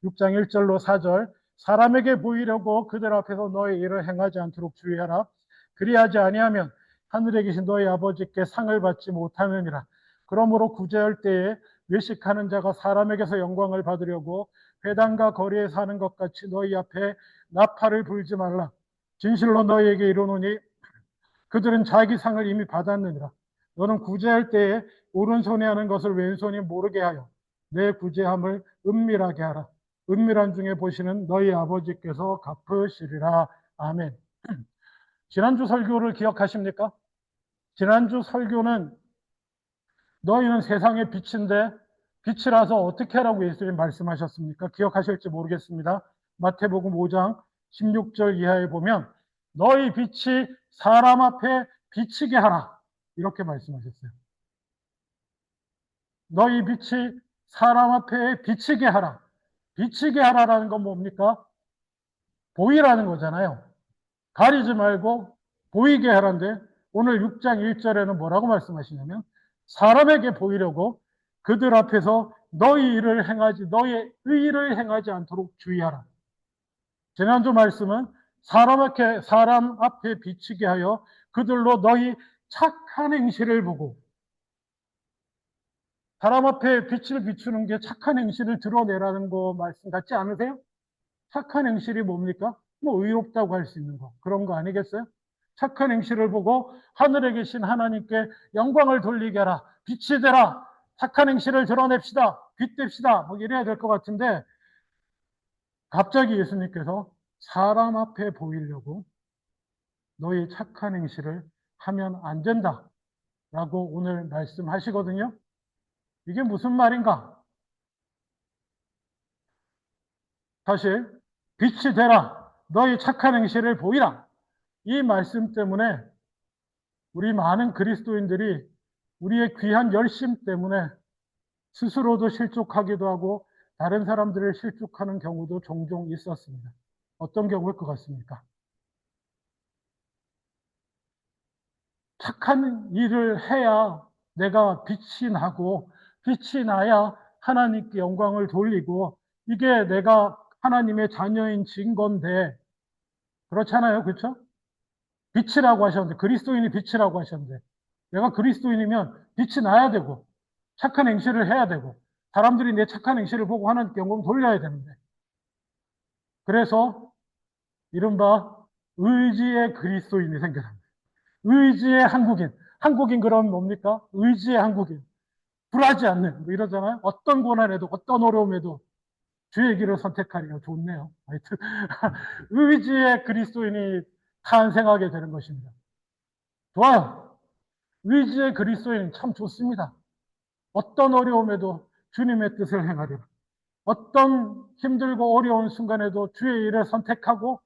6장 1절로 4절 사람에게 보이려고 그들 앞에서 너의 일을 행하지 않도록 주의하라. 그리하지 아니하면 하늘에 계신 너희 아버지께 상을 받지 못하느니라. 그러므로 구제할 때에 외식하는 자가 사람에게서 영광을 받으려고 회당과 거리에 사는 것 같이 너희 앞에 나팔을 불지 말라. 진실로 너희에게 이르노니 그들은 자기 상을 이미 받았느니라. 너는 구제할 때에 오른손에 하는 것을 왼손이 모르게 하여 내 구제함을 은밀하게 하라. 은밀한 중에 보시는 너희 아버지께서 갚으시리라. 아멘. 지난주 설교를 기억하십니까? 지난주 설교는 너희는 세상의 빛인데 빛이라서 어떻게 하라고 예수님 말씀하셨습니까? 기억하실지 모르겠습니다. 마태복음 5장 16절 이하에 보면 너희 빛이 사람 앞에 비치게 하라. 이렇게 말씀하셨어요. 너희 빛이 사람 앞에 비치게 하라. 비치게 하라라는 건 뭡니까? 보이라는 거잖아요. 가리지 말고 보이게 하라는데 오늘 6장 1절에는 뭐라고 말씀하시냐면 사람에게 보이려고 그들 앞에서 너희 일을 행하지 너희의 의를 행하지 않도록 주의하라. 지난주 말씀은 사람 앞에 비치게 하여 그들로 너희 착한 행실을 보고 사람 앞에 빛을 비추는 게 착한 행실을 드러내라는 거 말씀 같지 않으세요? 착한 행실이 뭡니까? 뭐 의롭다고 할 수 있는 거 그런 거 아니겠어요? 착한 행실을 보고 하늘에 계신 하나님께 영광을 돌리게 하라. 빛이 되라. 착한 행실을 드러냅시다. 빛냅시다. 뭐 이래야 될 것 같은데 갑자기 예수님께서 사람 앞에 보이려고 너희 착한 행실을 하면 안 된다 라고 오늘 말씀하시거든요. 이게 무슨 말인가? 다시 빛이 되라. 너희 착한 행실을 보이라. 이 말씀 때문에 우리 많은 그리스도인들이 우리의 귀한 열심 때문에 스스로도 실족하기도 하고 다른 사람들을 실족하는 경우도 종종 있었습니다. 어떤 경우일 것 같습니까? 착한 일을 해야 내가 빛이 나고 빛이 나야 하나님께 영광을 돌리고 이게 내가 하나님의 자녀인 증거인데 그렇잖아요. 그렇죠? 빛이라고 하셨는데 그리스도인이 빛이라고 하셨는데 내가 그리스도인이면 빛이 나야 되고 착한 행실을 해야 되고 사람들이 내 착한 행실을 보고 하나님께 영광 돌려야 되는데 그래서 이른바 의지의 그리스도인이 생겨납니다. 의지의 한국인. 한국인 그럼 뭡니까? 의지의 한국인. 불하지 않는 뭐 이러잖아요. 어떤 고난에도 어떤 어려움에도 주의 길을 선택하리라. 좋네요. 하여튼 의지의 그리스도인이 탄생하게 되는 것입니다. 좋아요. 의지의 그리스도인은 참 좋습니다. 어떤 어려움에도 주님의 뜻을 행하리라. 어떤 힘들고 어려운 순간에도 주의 일을 선택하고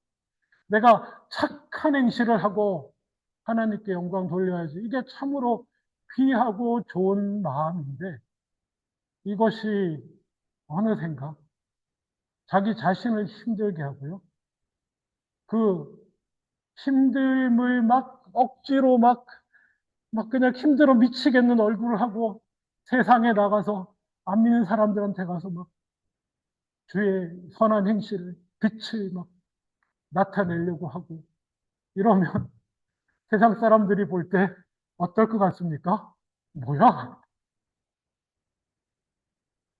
내가 착한 행실을 하고 하나님께 영광 돌려야지. 이게 참으로 귀하고 좋은 마음인데 이것이 어느샌가 자기 자신을 힘들게 하고요. 그 힘듦을 막 억지로 막 그냥 힘들어 미치겠는 얼굴을 하고 세상에 나가서 안 믿는 사람들한테 가서 막 주의 선한 행실을 빛을 막 나타내려고 하고 이러면 세상 사람들이 볼 때 어떨 것 같습니까? 뭐야?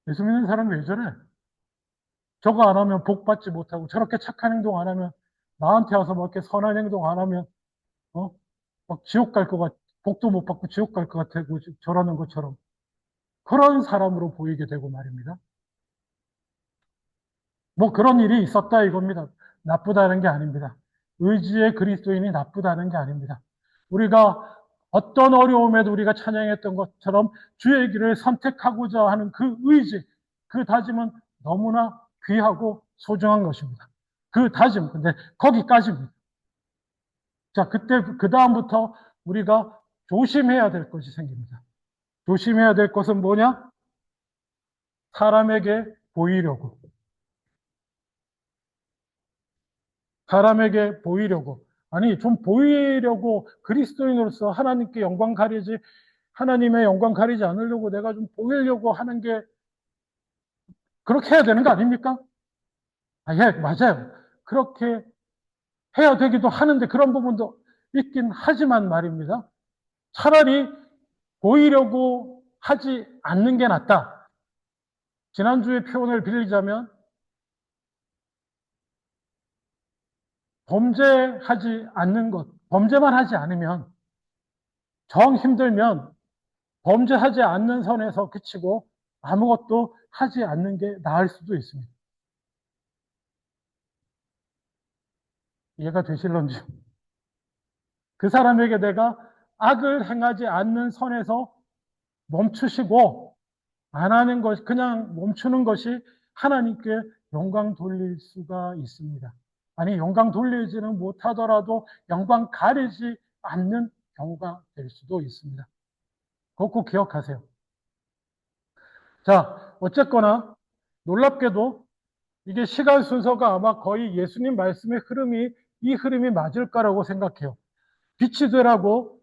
예수 믿는 사람이 왜 저래? 저거 안 하면 복 받지 못하고 저렇게 착한 행동 안 하면 나한테 와서 막 이렇게 선한 행동 안 하면 어? 막 지옥 갈 것 같, 복도 못 받고 지옥 갈 것 같고 저러는 것처럼 그런 사람으로 보이게 되고 말입니다. 뭐 그런 일이 있었다 이겁니다. 나쁘다는 게 아닙니다. 의지의 그리스도인이 나쁘다는 게 아닙니다. 우리가 어떤 어려움에도 우리가 찬양했던 것처럼 주의 길을 선택하고자 하는 그 의지, 그 다짐은 너무나 귀하고 소중한 것입니다. 그 다짐, 근데 거기까지입니다. 자, 그 다음부터 우리가 조심해야 될 것이 생깁니다. 조심해야 될 것은 뭐냐? 사람에게 보이려고. 사람에게 보이려고. 아니, 좀 보이려고 그리스도인으로서 하나님께 영광 가리지, 하나님의 영광 가리지 않으려고 내가 좀 보이려고 하는 게 그렇게 해야 되는 거 아닙니까? 아, 예, 맞아요. 그렇게 해야 되기도 하는데 그런 부분도 있긴 하지만 말입니다. 차라리 보이려고 하지 않는 게 낫다. 지난주에 표현을 빌리자면 범죄하지 않는 것, 범죄만 하지 않으면 정 힘들면 범죄하지 않는 선에서 그치고 아무것도 하지 않는 게 나을 수도 있습니다. 이해가 되실런지. 그 사람에게 내가 악을 행하지 않는 선에서 멈추시고 안 하는 것, 그냥 멈추는 것이 하나님께 영광 돌릴 수가 있습니다. 아니, 영광 돌리지는 못하더라도 영광 가리지 않는 경우가 될 수도 있습니다. 그거 꼭 기억하세요. 자, 어쨌거나 놀랍게도 이게 시간 순서가 아마 거의 예수님 말씀의 흐름이 이 흐름이 맞을 거라고 생각해요. 빛이 되라고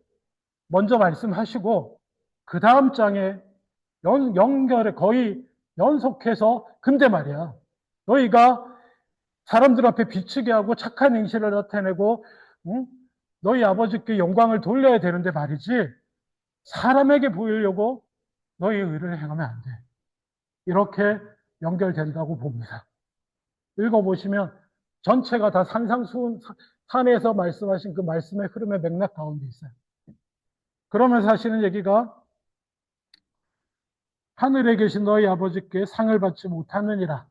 먼저 말씀하시고 그 다음 장에 연결에 거의 연속해서 근데 말이야. 너희가 사람들 앞에 비치게 하고 착한 행실을 나타내고 응? 너희 아버지께 영광을 돌려야 되는데 말이지 사람에게 보이려고 너희 의를 행하면 안 돼. 이렇게 연결된다고 봅니다. 읽어보시면 전체가 다 산에서 말씀하신 그 말씀의 흐름의 맥락 가운데 있어요. 그러면서 하시는 얘기가 하늘에 계신 너희 아버지께 상을 받지 못하느니라.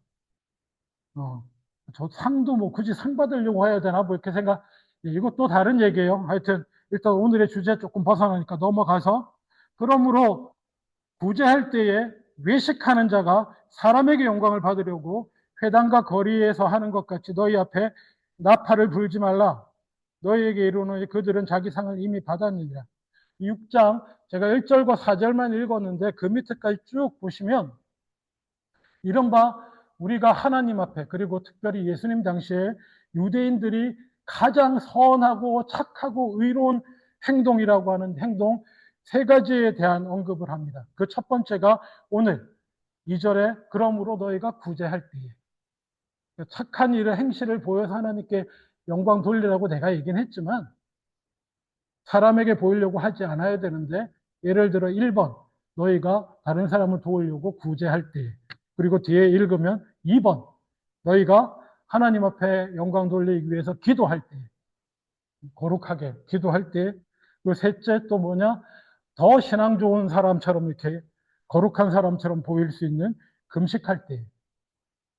저 상도 뭐 굳이 상 받으려고 해야 되나? 뭐 이렇게 생각, 이것도 다른 얘기예요. 하여튼, 일단 오늘의 주제 조금 벗어나니까 넘어가서, 그러므로 구제할 때에 외식하는 자가 사람에게 영광을 받으려고 회당과 거리에서 하는 것 같이 너희 앞에 나팔을 불지 말라. 너희에게 이르노니 그들은 자기 상을 이미 받았느니라. 6장, 제가 1절과 4절만 읽었는데 그 밑에까지 쭉 보시면 이른바 우리가 하나님 앞에 그리고 특별히 예수님 당시에 유대인들이 가장 선하고 착하고 의로운 행동이라고 하는 행동 세 가지에 대한 언급을 합니다. 그 첫 번째가 오늘 2절에 그러므로 너희가 구제할 때에 착한 일을 행실을 보여서 하나님께 영광 돌리라고 내가 얘기는 했지만 사람에게 보이려고 하지 않아야 되는데 예를 들어 1번 너희가 다른 사람을 도우려고 구제할 때 그리고 뒤에 읽으면 2번 너희가 하나님 앞에 영광 돌리기 위해서 기도할 때 거룩하게 기도할 때 그리고 셋째 또 뭐냐 더 신앙 좋은 사람처럼 이렇게 거룩한 사람처럼 보일 수 있는 금식할 때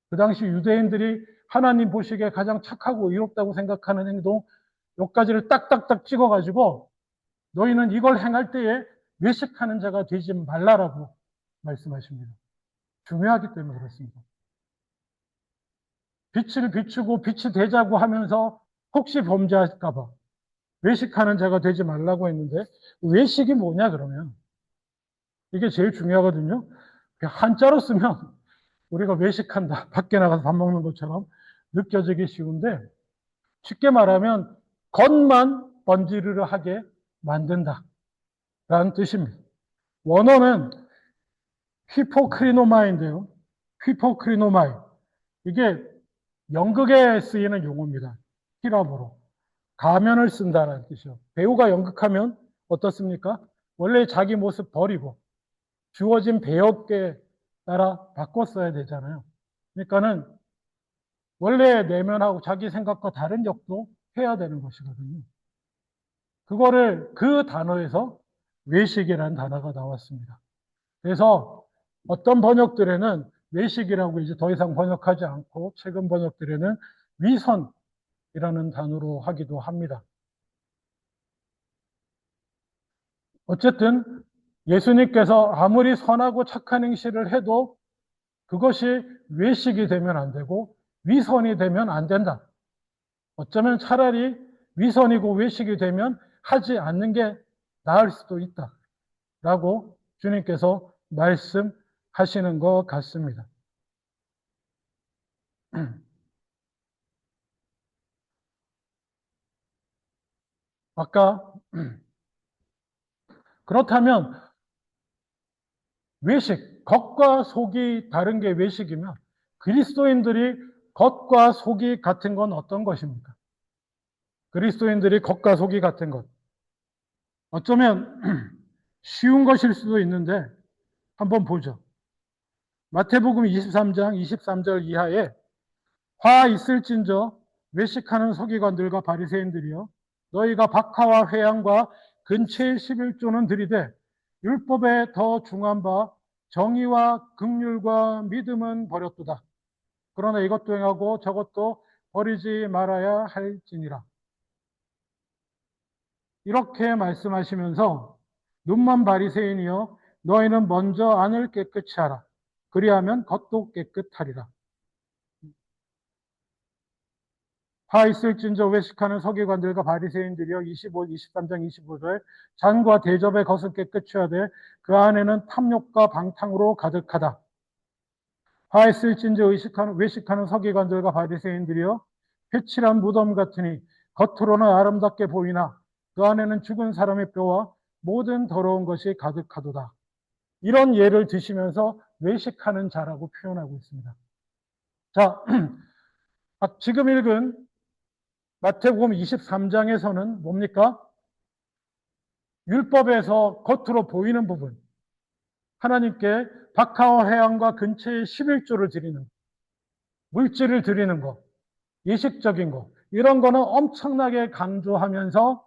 그 당시 유대인들이 하나님 보시기에 가장 착하고 의롭다고 생각하는 행동 몇 가지를 딱딱딱 찍어가지고 너희는 이걸 행할 때에 외식하는 자가 되지 말라라고 말씀하십니다. 중요하기 때문에 그렇습니다. 빛을 비추고 빛이 되자고 하면서 혹시 범죄할까봐 외식하는 자가 되지 말라고 했는데 외식이 뭐냐 그러면 이게 제일 중요하거든요. 한자로 쓰면 우리가 외식한다, 밖에 나가서 밥 먹는 것처럼 느껴지기 쉬운데 쉽게 말하면 겉만 번지르르 하게 만든다 라는 뜻입니다. 원어는 휘포크리노마인데요. 휘포크리노마이. 이게 연극에 쓰이는 용어입니다. 히랍어로. 가면을 쓴다는 뜻이요. 배우가 연극하면 어떻습니까? 원래 자기 모습 버리고 주어진 배역에 따라 바꿔 써야 되잖아요. 그러니까는 원래 내면하고 자기 생각과 다른 역도 해야 되는 것이거든요. 그거를 그 단어에서 외식이라는 단어가 나왔습니다. 그래서 어떤 번역들에는 외식이라고 이제 더 이상 번역하지 않고 최근 번역들에는 위선이라는 단어로 하기도 합니다. 어쨌든 예수님께서 아무리 선하고 착한 행실을 해도 그것이 외식이 되면 안 되고 위선이 되면 안 된다. 어쩌면 차라리 위선이고 외식이 되면 하지 않는 게 나을 수도 있다. 라고 주님께서 말씀하시는 것 같습니다. 아까 그렇다면 외식, 겉과 속이 다른 게 외식이면 그리스도인들이 겉과 속이 같은 건 어떤 것입니까? 그리스도인들이 겉과 속이 같은 것. 어쩌면 쉬운 것일 수도 있는데 한번 보죠. 마태복음 23장 23절 이하에 화 있을진저 외식하는 서기관들과 바리새인들이여 너희가 박하와 회양과 근처의 11조는 들이되 율법에 더 중한 바 정의와 긍휼과 믿음은 버렸도다. 그러나 이것도 행하고 저것도 버리지 말아야 할지니라. 이렇게 말씀하시면서 눈만 바리새인이여 너희는 먼저 안을 깨끗이 하라. 그리하면 겉도 깨끗하리라. 화 있을진저 외식하는 서기관들과 바리새인들이여 23장 25절 잔과 대접의 겉은 깨끗이 하되 그 안에는 탐욕과 방탕으로 가득하다. 화 있을진저 외식하는 서기관들과 바리새인들이여 회칠한 무덤 같으니 겉으로는 아름답게 보이나 그 안에는 죽은 사람의 뼈와 모든 더러운 것이 가득하도다. 이런 예를 드시면서 외식하는 자라고 표현하고 있습니다. 자, 지금 읽은 마태복음 23장에서는 뭡니까? 율법에서 겉으로 보이는 부분, 하나님께 박하와 회양과 근처에 11조를 드리는, 물질을 드리는 것, 예식적인 것, 이런 거는 엄청나게 강조하면서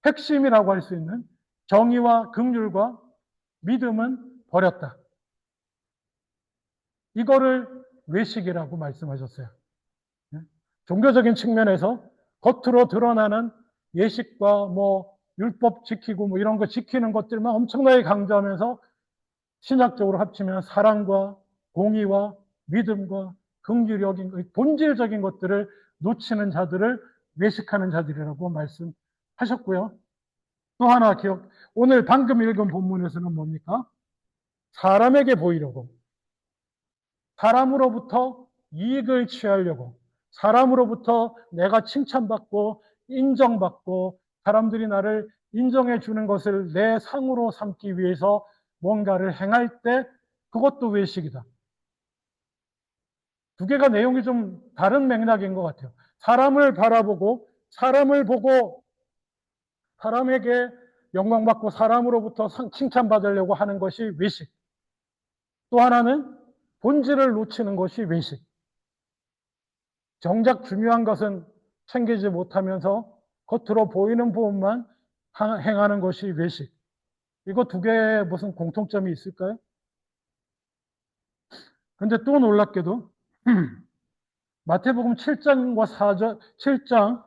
핵심이라고 할 수 있는 정의와 긍휼과 믿음은 버렸다. 이거를 외식이라고 말씀하셨어요. 종교적인 측면에서 겉으로 드러나는 예식과 율법 지키고 이런 거 지키는 것들만 엄청나게 강조하면서 신학적으로 합치면 사랑과 공의와 믿음과 긍휼적인 본질적인 것들을 놓치는 자들을 외식하는 자들이라고 말씀하셨고요. 또 하나 오늘 방금 읽은 본문에서는 뭡니까? 사람에게 보이려고, 사람으로부터 이익을 취하려고, 사람으로부터 내가 칭찬받고 인정받고 사람들이 나를 인정해 주는 것을 내 상으로 삼기 위해서 뭔가를 행할 때 그것도 외식이다. 두 개가 내용이 좀 다른 맥락인 것 같아요. 사람을 바라보고 사람을 보고 사람에게 영광받고 사람으로부터 칭찬받으려고 하는 것이 외식. 또 하나는 본질을 놓치는 것이 외식. 정작 중요한 것은 챙기지 못하면서 겉으로 보이는 부분만 행하는 것이 외식. 이거 두 개에 무슨 공통점이 있을까요? 근데 또 놀랍게도 마태복음 7장과 4절, 7장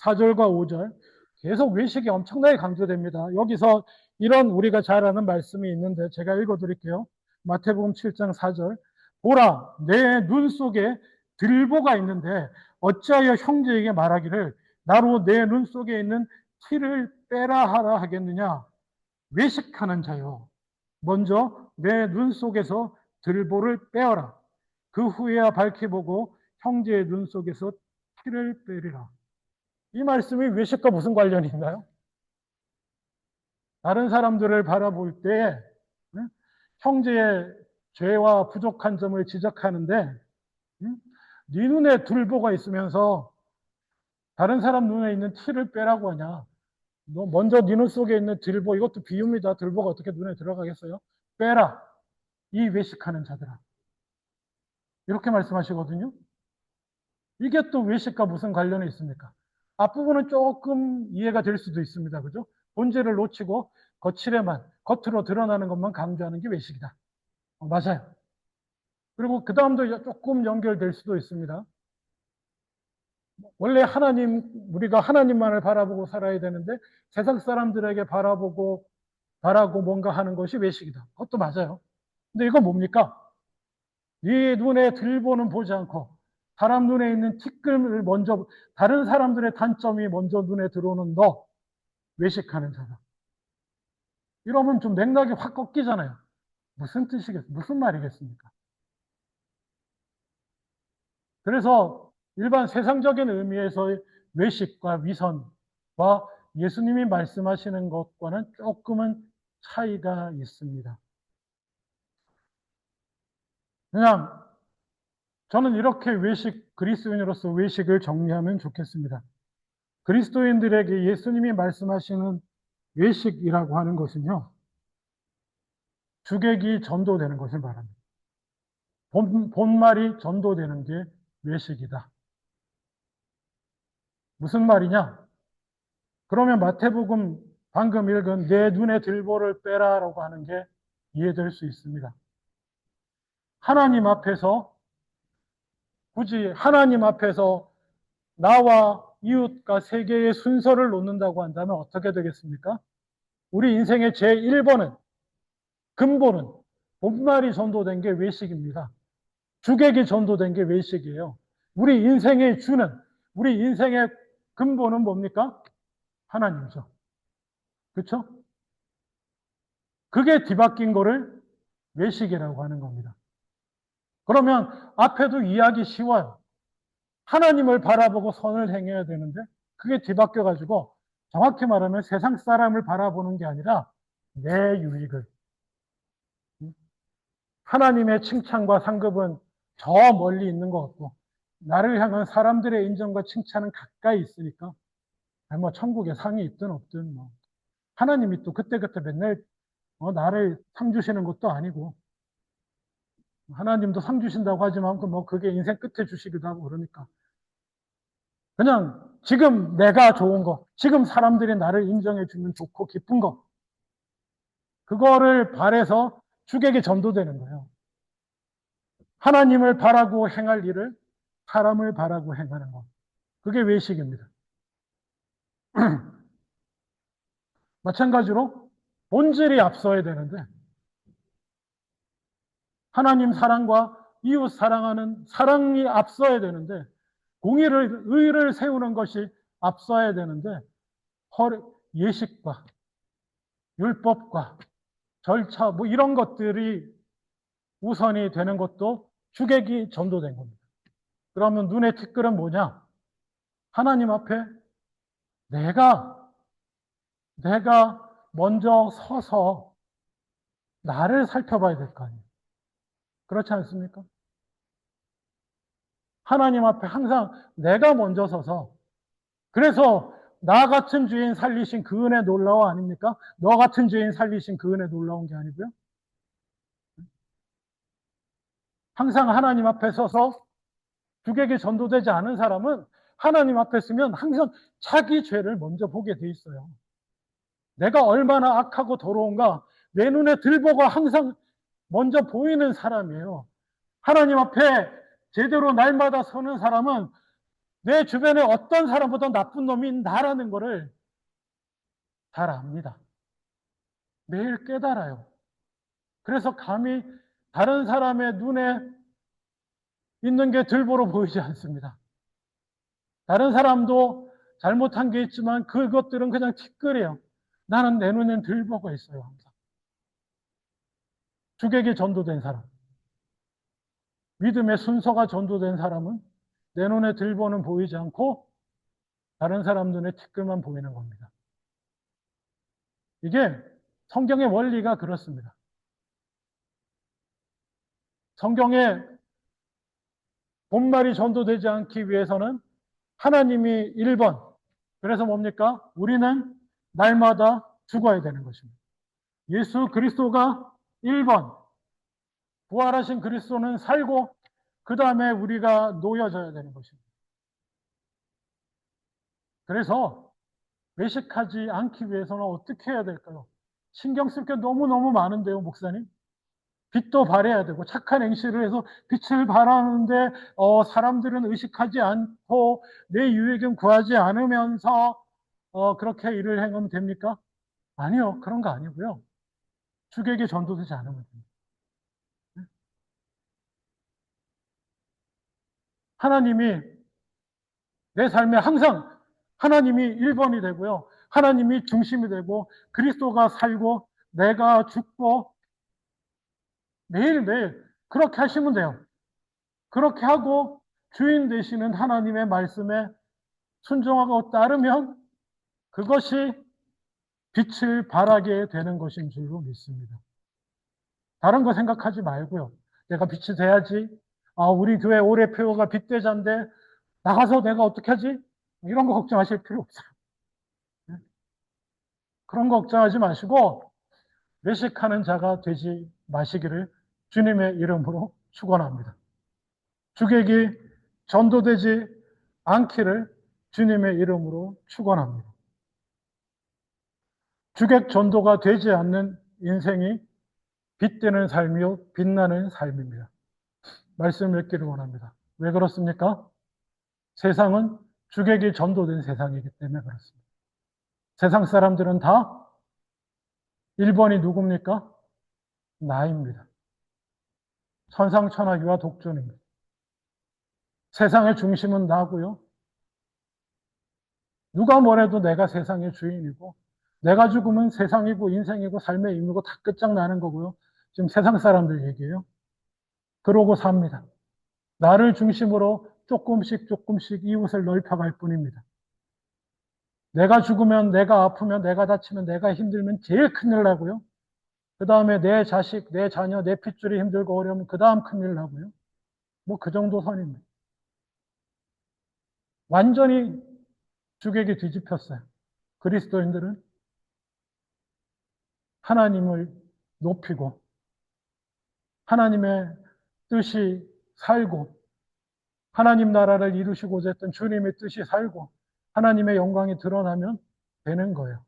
4절과 5절 계속 외식이 엄청나게 강조됩니다. 여기서 이런 우리가 잘 아는 말씀이 있는데 제가 읽어드릴게요. 마태복음 7장 4절 보라 내 눈 속에 들보가 있는데 어찌하여 형제에게 말하기를 나로 내 눈 속에 있는 티를 빼라 하라 하겠느냐. 외식하는 자요 먼저 내 눈 속에서 들보를 빼어라. 그 후에야 밝히 보고 형제의 눈 속에서 티를 빼리라. 이 말씀이 외식과 무슨 관련이 있나요? 다른 사람들을 바라볼 때 형제의 죄와 부족한 점을 지적하는데 네 눈에 들보가 있으면서 다른 사람 눈에 있는 티를 빼라고 하냐. 너 먼저 네 눈 속에 있는 들보, 이것도 비유입니다. 들보가 어떻게 눈에 들어가겠어요? 빼라. 이 외식하는 자들아. 이렇게 말씀하시거든요. 이게 또 외식과 무슨 관련이 있습니까? 앞부분은 조금 이해가 될 수도 있습니다. 그죠? 본질을 놓치고 거칠에만, 겉으로 드러나는 것만 강조하는 게 외식이다. 맞아요. 그리고 그 다음도 조금 연결될 수도 있습니다. 원래 우리가 하나님만을 바라보고 살아야 되는데 세상 사람들에게 바라고 뭔가 하는 것이 외식이다. 그것도 맞아요. 근데 이건 뭡니까? 네 눈에 들보는 보지 않고 사람 눈에 있는 티끌을 먼저 다른 사람들의 단점이 먼저 눈에 들어오는 너 외식하는 자다. 이러면 좀 맥락이 확 꺾이잖아요. 무슨 뜻이겠습니까? 무슨 말이겠습니까? 그래서 일반 세상적인 의미에서의 외식과 위선과 예수님이 말씀하시는 것과는 조금은 차이가 있습니다. 그냥 저는 이렇게 그리스도인으로서 외식을 정리하면 좋겠습니다. 그리스도인들에게 예수님이 말씀하시는 외식이라고 하는 것은요, 주객이 전도되는 것을 말합니다. 본말이 전도되는 게 외식이다. 무슨 말이냐? 그러면 마태복음 방금 읽은 내 눈에 들보를 빼라라고 하는 게 이해될 수 있습니다. 하나님 앞에서, 굳이 하나님 앞에서 나와 이웃과 세계의 순서를 놓는다고 한다면 어떻게 되겠습니까? 우리 인생의 제1번은, 근본은 본말이 전도된 게 외식입니다. 주객이 전도된 게 외식이에요. 우리 인생의 주는, 우리 인생의 근본은 뭡니까? 하나님이죠. 그렇죠? 그게 뒤바뀐 거를 외식이라고 하는 겁니다. 그러면 앞에도 이해하기 쉬워요. 하나님을 바라보고 선을 행해야 되는데 그게 뒤바뀌어 가지고 정확히 말하면 세상 사람을 바라보는 게 아니라 내 유익을, 하나님의 칭찬과 상급은 저 멀리 있는 것 같고 나를 향한 사람들의 인정과 칭찬은 가까이 있으니까 뭐 천국에 상이 있든 없든 뭐 하나님이 또 그때그때 맨날 나를 상 주시는 것도 아니고, 하나님도 상 주신다고 하지만 뭐 그게 인생 끝에 주시기도 하고 그러니까 그냥 지금 내가 좋은 거, 지금 사람들이 나를 인정해 주면 좋고 기쁜 거, 그거를 바래서 주객에 전도되는 거예요. 하나님을 바라고 행할 일을 사람을 바라고 행하는 것, 그게 외식입니다. 마찬가지로 본질이 앞서야 되는데 하나님 사랑과 이웃 사랑하는 사랑이 앞서야 되는데 공의를, 의를 세우는 것이 앞서야 되는데 예식과 율법과 절차 뭐 이런 것들이 우선이 되는 것도 주객이 전도된 겁니다. 그러면 눈의 티끌은 뭐냐? 하나님 앞에 내가 먼저 서서 나를 살펴봐야 될 거 아니에요. 그렇지 않습니까? 하나님 앞에 항상 내가 먼저 서서, 그래서 나 같은 죄인 살리신 그 은혜 놀라워 아닙니까? 너 같은 죄인 살리신 그 은혜 놀라운 게 아니고요. 항상 하나님 앞에 서서 주객이 전도되지 않은 사람은 하나님 앞에 서면 항상 자기 죄를 먼저 보게 돼 있어요. 내가 얼마나 악하고 더러운가 내 눈에 들보가 항상 먼저 보이는 사람이에요. 하나님 앞에 제대로 날마다 서는 사람은 내 주변에 어떤 사람보다 나쁜 놈이 나라는 것을 잘 압니다. 매일 깨달아요. 그래서 감히 다른 사람의 눈에 있는 게 들보로 보이지 않습니다. 다른 사람도 잘못한 게 있지만 그것들은 그냥 티끌이에요. 나는 내 눈엔 들보가 있어요. 항상. 주객이 전도된 사람, 믿음의 순서가 전도된 사람은 내 눈에 들보는 보이지 않고 다른 사람 눈에 티끌만 보이는 겁니다. 이게 성경의 원리가 그렇습니다. 성경의 본말이 전도되지 않기 위해서는 하나님이 1번, 그래서 뭡니까? 우리는 날마다 죽어야 되는 것입니다. 예수 그리스도가 1번, 부활하신 그리스도는 살고 그 다음에 우리가 놓여져야 되는 것입니다. 그래서 외식하지 않기 위해서는 어떻게 해야 될까요? 신경 쓸 게 너무너무 많은데요, 목사님. 빛도 발해야 되고 착한 행실을 해서 빛을 발하는데 사람들은 의식하지 않고 내 유익은 구하지 않으면서 그렇게 일을 행하면 됩니까? 아니요, 그런 거 아니고요. 주객이 전도되지 않으면 됩니다. 하나님이 내 삶에 항상 하나님이 1번이 되고요. 하나님이 중심이 되고 그리스도가 살고 내가 죽고 매일매일 그렇게 하시면 돼요. 그렇게 하고 주인 되시는 하나님의 말씀에 순종하고 따르면 그것이 빛을 발하게 되는 것인 줄로 믿습니다. 다른 거 생각하지 말고요. 내가 빛이 돼야지. 아, 우리 교회 올해 표가 빛대자인데 나가서 내가 어떻게 하지? 이런 거 걱정하실 필요 없어요. 그런 거 걱정하지 마시고 외식하는 자가 되지 마시기를 주님의 이름으로 축원합니다. 주객이 전도되지 않기를 주님의 이름으로 축원합니다. 주객 전도가 되지 않는 인생이 빛되는 삶이요 빛나는 삶입니다. 말씀 읽기를 원합니다. 왜 그렇습니까? 세상은 주객이 전도된 세상이기 때문에 그렇습니다. 세상 사람들은 다 1번이 누굽니까? 나입니다. 천상천하 유아 독존입니다. 세상의 중심은 나고요. 누가 뭐래도 내가 세상의 주인이고 내가 죽으면 세상이고 인생이고 삶의 의미고 다 끝장나는 거고요. 지금 세상 사람들 얘기예요. 그러고 삽니다. 나를 중심으로 조금씩 이웃을 넓혀갈 뿐입니다. 내가 죽으면, 내가 아프면, 내가 다치면, 내가 힘들면 제일 큰일 나고요. 그 다음에 내 자식, 내 자녀, 내 핏줄이 힘들고 어려우면 그 다음 큰일 나고요. 뭐 그 정도 선입니다. 완전히 주객이 뒤집혔어요. 그리스도인들은 하나님을 높이고 하나님의 뜻이 살고 하나님 나라를 이루시고자 했던 주님의 뜻이 살고 하나님의 영광이 드러나면 되는 거예요.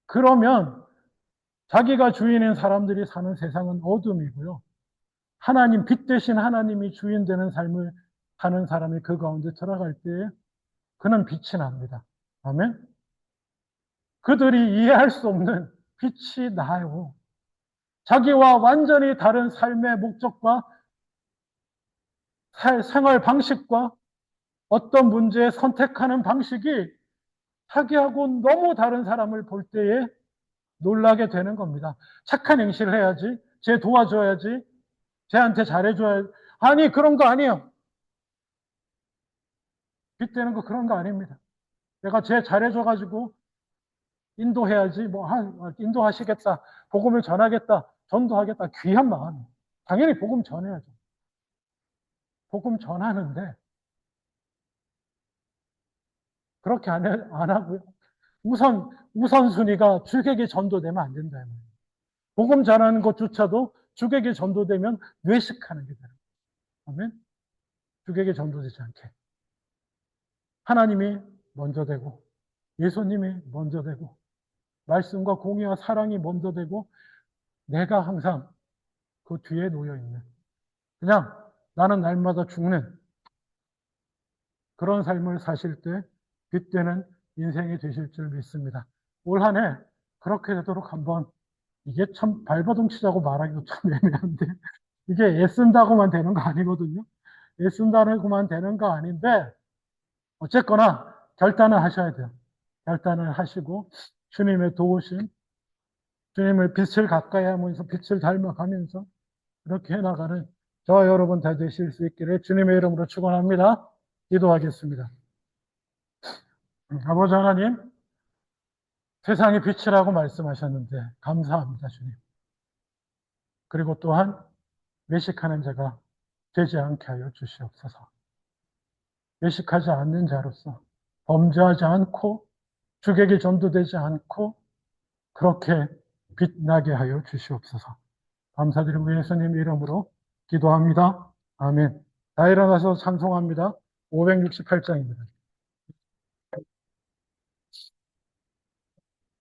그러면 자기가 주인인 사람들이 사는 세상은 어둠이고요. 하나님, 빛 대신 하나님이 주인 되는 삶을 사는 사람이 그 가운데 들어갈 때에 그는 빛이 납니다. 아멘? 그들이 이해할 수 없는 빛이 나요. 자기와 완전히 다른 삶의 목적과 생활 방식과 어떤 문제에 선택하는 방식이 자기하고 너무 다른 사람을 볼 때에 놀라게 되는 겁니다. 착한 행실을 해야지, 쟤 도와줘야지, 쟤한테 잘해줘야지. 아니, 그런 거 아니에요. 빗대는 거 그런 거 아닙니다. 내가 쟤 잘해줘가지고 인도해야지, 인도하시겠다, 복음을 전하겠다, 전도하겠다, 귀한 마음. 당연히 복음 전해야죠. 복음 전하는데, 그렇게 안 하고요. 우선순위가 주객이 전도되면 안 된다. 복음 전하는 것조차도 주객이 전도되면 외식하는 게 되는 거예요. 아멘? 주객이 전도되지 않게. 하나님이 먼저 되고, 예수님이 먼저 되고, 말씀과 공의와 사랑이 먼저 되고, 내가 항상 그 뒤에 놓여 있는, 그냥 나는 날마다 죽는 그런 삶을 사실 때 빛되는 인생이 되실 줄 믿습니다. 올 한 해 그렇게 되도록 한번, 이게 참 발버둥 치자고 말하기도 참 애매한데 이게 애쓴다고만 되는 거 아니거든요. 애쓴다고만 되는 거 아닌데 어쨌거나 결단을 하셔야 돼요. 결단을 하시고 주님의 도우심, 주님을 빛을 가까이 하면서 빛을 닮아가면서 이렇게 해나가는 저와 여러분 다 되실 수 있기를 주님의 이름으로 축원합니다. 기도하겠습니다. 아버지 하나님, 세상의 빛이라고 말씀하셨는데 감사합니다, 주님. 그리고 또한 외식하는 자가 되지 않게 하여 주시옵소서. 외식하지 않는 자로서 범죄하지 않고 주객이 전도되지 않고 그렇게 빛나게 하여 주시옵소서. 감사드리고 예수님 이름으로 기도합니다. 아멘. 다 일어나서 찬송합니다. 568장입니다.